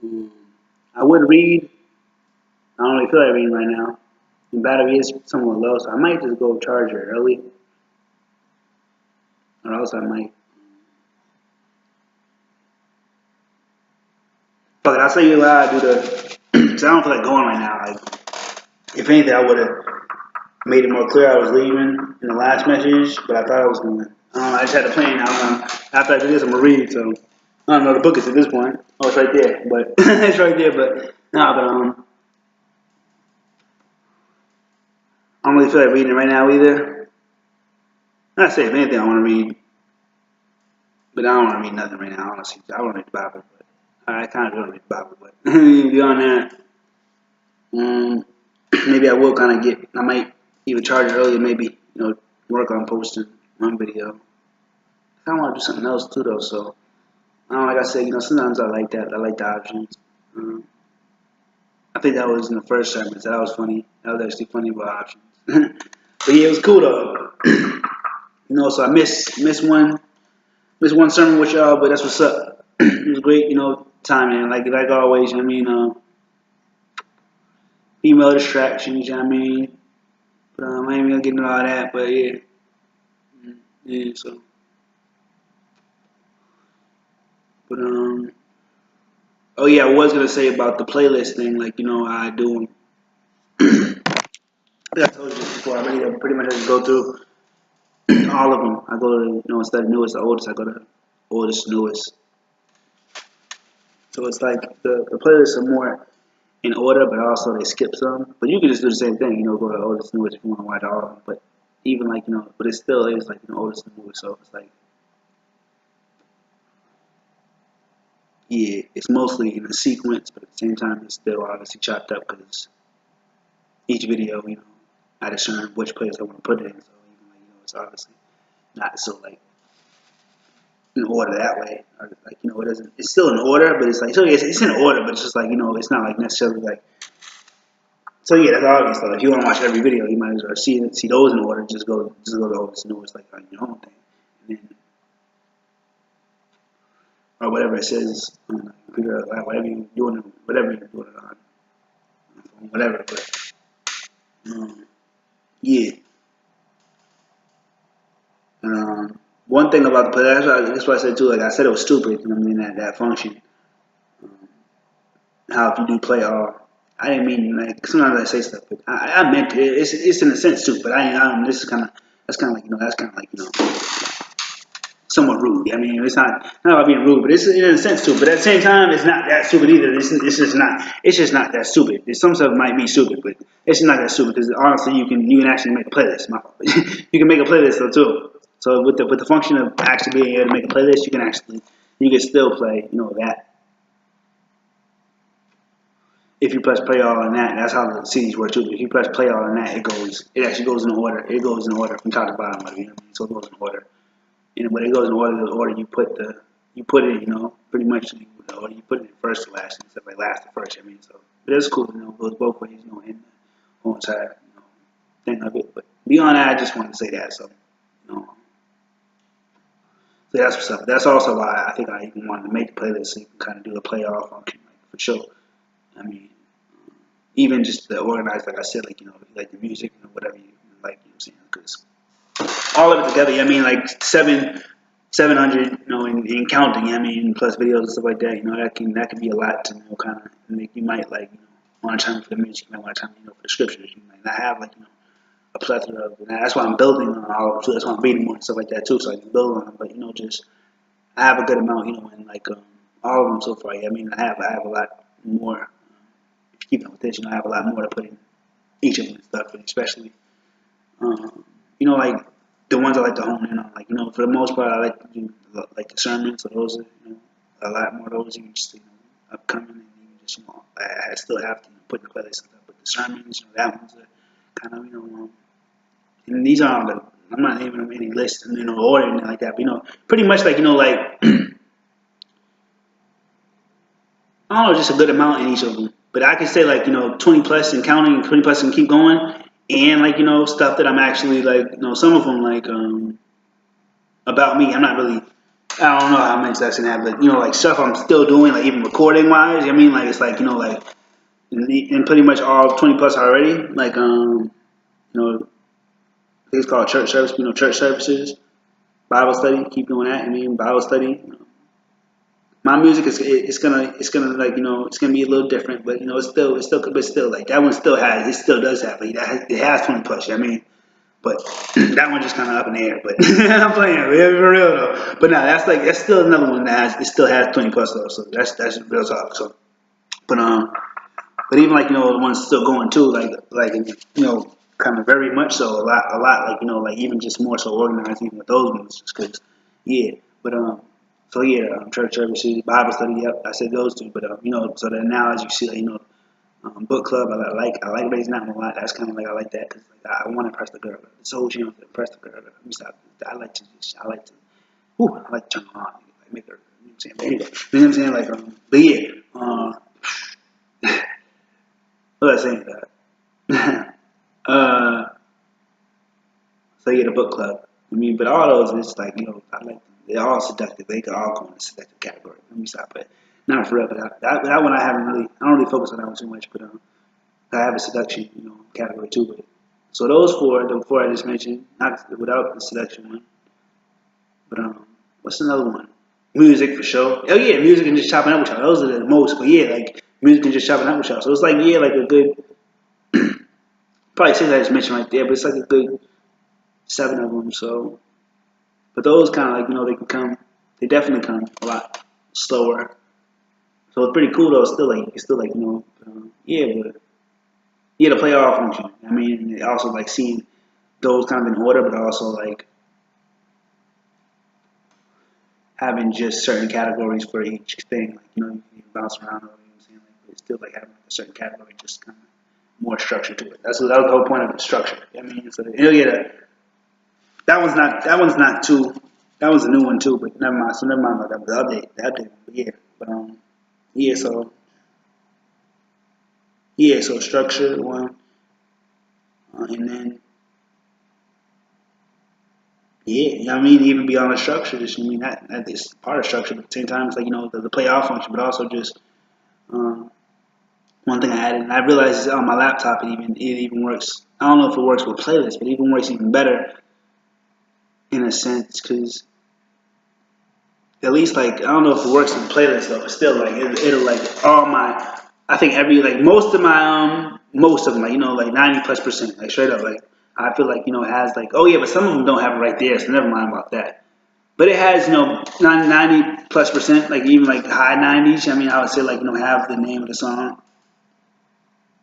Um, I would read. I don't really feel like reading right now. The battery is somewhat low, so I might just go charge it early, or else I might. Fuck it, I'll tell you what I do to. Cause I don't feel like going right now. Like, if anything, I would have made it more clear I was leaving in the last message, but I thought I was going. I just had the plan. After I do this, I'm gonna read. So I don't know the book is at this point. Oh, it's right there, but it's right there. But no, but I don't really feel like reading it right now either. Not say if anything, I want to read, but I don't want to read nothing right now. Honestly, I want to read the Bible, but I kind of don't read the Bible. But beyond that, um, maybe I will kind of get. I might even charge it earlier. Maybe work on posting one video. I kind of want to do something else too, though. So, like I said, sometimes I like that. I like the options. Um, I think that was in the first sermon. So that was funny. That was actually funny about options. But yeah, it was cool though. So I missed one sermon with y'all, but that's what's up. It was great, timing. Like always, female distractions, you know what I mean. But I ain't gonna get into all that. But yeah, yeah. So, but oh yeah, I was gonna say about the playlist thing. Like I do. I think I told you this before. I really pretty much just go through all of them. I go to instead of newest to oldest, I go to oldest to newest. So it's like the playlists are more in order, but also they skip some. But you can just do the same thing, go to oldest to newest if you want to watch all of them. But even like but it still is like oldest to newest. So it's like yeah, it's mostly in a sequence, but at the same time it's still obviously chopped up because each video, I discern which place I want to put it in. So even like it's obviously not so like in order that way. Or like it doesn't. It's still in order, but it's like so it's in order, but it's just like it's not like necessarily like. So yeah, that's obvious. Though. If you want to watch every video, you might as well see those in order. Just go to oldest newest like on your own thing, and then or whatever it says on the computer, whatever you're doing it on, whatever. But yeah. One thing about the play, that's what I said too. Like I said, it was stupid. I mean that function. Um, how if you do play all, I didn't mean like sometimes I say stuff, but I meant it. It's in a sense too. But I this is kind of that's kind of like somewhat rude. I mean, it's not about being rude, but it's in a sense too. But at the same time, it's not that stupid either. It's just not that stupid. Some stuff might be stupid, but it's not that stupid because honestly, you can actually make a playlist. You can make a playlist though too. So with the function of actually being able to make a playlist, you can still play that. If you press play all on that, that's how the CDs work too. If you press play all on that, it actually goes in order. It goes in order from top to bottom. So it goes in order. And when it goes in order, you put it, pretty much the order. You put it in first to last instead of like last to first. I mean, so but it's cool. It goes both ways. In the whole entire thing of it. But beyond that, I just wanted to say that. So so that's what's up. That's also why I think I even wanted to make the playlist so you can kind of do the playoff function for sure. I mean, even just the organize, like I said, like the music, whatever you like, what I'm saying, because all of it together, I mean, like 700, in counting, I mean, plus videos and stuff like that, that can be a lot to kind of make you might like, want to time for the music, you might want to time, for the scriptures, you might not have like, a plethora of, and that's why I'm building on all of them, that's why I'm reading more and stuff like that too, so I can build on them, but just I have a good amount, and like all of them so far. Yeah, I mean, I have a lot more. If you keep up with this, I have a lot more to put in each of them and stuff, and especially, like the ones I like to hone in on. Like, for the most part, I like to do like the sermons. So those are, a lot more of those. You just, upcoming, and you just, I still have to put in the playlist and stuff. But the sermons, that one's a kind of, and these are on the. I'm not naming them any list, order or anything like that. But pretty much like like I don't know, just a good amount in each of them. But I can say like 20 plus and counting, 20 plus and keep going, and like stuff that I'm actually like some of them like about me. I'm not really I don't know how many steps in that, but you know, like stuff I'm still doing, like even recording wise. I mean, like it's like you know, like in pretty much all 20 plus already. Like you know, I think it's called church service. You know, church services, Bible study. Keep doing that. I mean, Bible study. You know, my music is it's gonna like you know it's gonna be a little different, but you know but still like that one still has it still does have like it has 20 plus. You know what I mean. But that one just kind of up in the air. But I'm playing for real though. But now that's still another one that has it still has 20 plus though. So that's real talk. So but but even like you know the ones still going too like you know kind of very much so a lot like you know like even just more so organized even with those ones just because yeah. But so yeah church services Bible study yep I said those two. But you know so then now as you see like, you know book club. I like raising that one a lot. That's kind of like I like that because like, I want to impress the girl. This whole channel to impress the girl. Let me stop. I like to turn her on, like make her. You know what I'm saying? But anyway, you know what I'm saying? Like, but yeah. What was I saying? uh, so yeah, the book club. I mean, but all those is like you know, I like them. They're all seductive. They could all go in the seductive category. Let me stop. But not for real. But that one I don't really focus on that one too much. But I have a seduction, you know, category too. But so those four, the four I just mentioned, not without the seduction one. But what's another one? Music for sure. Oh yeah, music and just chopping up with y'all. Those are the most. But yeah, like music and just chopping up with y'all. So it's like yeah, like a good probably six I just mentioned right there, but it's like a good seven of them. So, but those kind of like you know they definitely come a lot slower. So it's pretty cool though. It's still like you know, yeah, but yeah, the playoff function. I mean, also like seeing those kind of in order, but also like having just certain categories for each thing. Like you know, you can bounce around. You know what I'm saying? Like, but it's still like having like, a certain category, just kind of more structure to it. That was the whole point of the structure. I mean, so you know, yeah, that one's not too. That was a new one too, but never mind. So never mind about that. The update, but yeah, but yeah. So structure one, and then yeah, you know what I mean, even beyond the structure, just I mean that is part of structure, but at the same time, it's like you know the playoff function, but also just um, one thing I added, and I realized on my laptop it even works. I don't know if it works with playlists, but it even works even better in a sense because at least like I don't know if it works with playlists though, but still like it'll like all my I think every like most of them like you know like 90 plus percent like straight up like I feel like you know it has like oh yeah, but some of them don't have it right there, so never mind about that. But it has, you know, 90 plus percent, like even like high 90s. I mean, I would say like, you know, have the name of the song.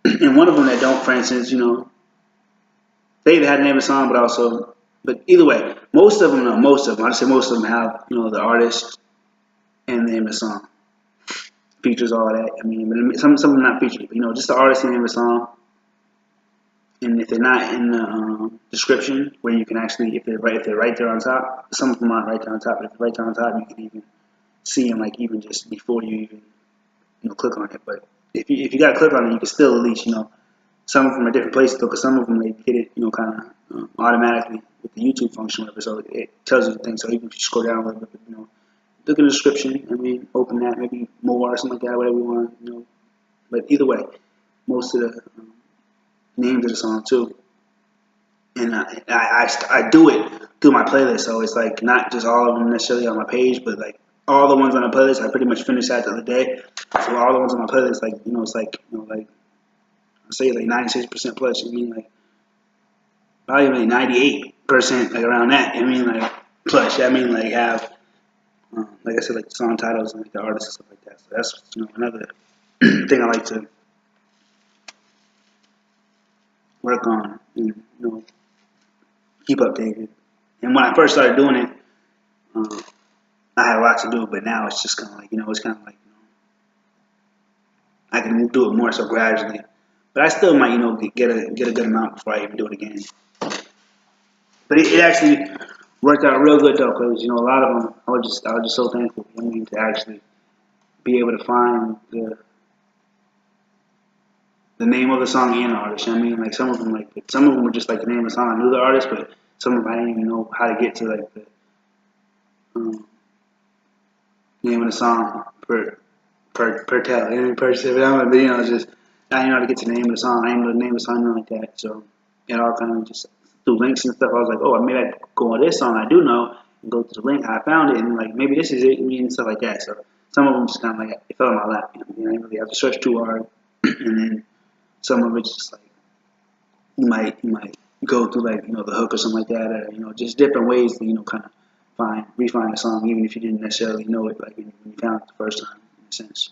And one of them that don't, for instance, you know, they either had the name of the song, but also, but either way, most of them, no, most of them, I'd say most of them have, you know, the artist and the name of the song. Features, all that. I mean, but some of them not featured, but, you know, just the artist and the name of the song. And if they're not in the description, where you can actually, if they're right there on top, some of them aren't right there on top, but if they're right there on top, you can even see them like even just before you even click on it. But if you got to click on it, you can still at least some of them are different places though, because some of them they get it kind of automatically with the YouTube function, whatever. So it tells you the thing. So even if you scroll down a little bit, look in the description. I mean, open that maybe more or something like that, whatever you want. But either way, most of the names of the song too, and I do it through my playlist. So it's like not just all of them necessarily on my page, but like all the ones on the playlist. I pretty much finished that the other day. So all the ones on my playlist, like it's like like I say like 96% plus. I mean like probably like 98% like around that. I mean like plus. I mean like have like I said like the song titles and like the artists and stuff like that. So that's another thing I like to work on and keep updated. And when I first started doing it, I had a lot to do, but now it's just kind of like it's kind of like I can do it more so gradually. But I still might get a good amount before I even do it again. But it actually worked out real good though, because a lot of them I was just so thankful. To actually be able to find the name of the song and the artist. Like some of them were just like the name of the song. I knew the artist, but some of them I didn't even know how to get to like the name of the song per tell. Per se, but just I didn't know how to get to the name of the song. I didn't know the name of the song like that. So it all kind of just through links and stuff. I was like, oh, maybe I could go on this song I do know and go to the link. I found it and like maybe this is it and stuff like that. So some of them just kind of like it fell in my lap. I didn't really have to search too hard, and then some of it's just like you might go through like the hook or something like that, or just different ways to kind of refine the song, even if you didn't necessarily know it like when you found it the first time, in a sense.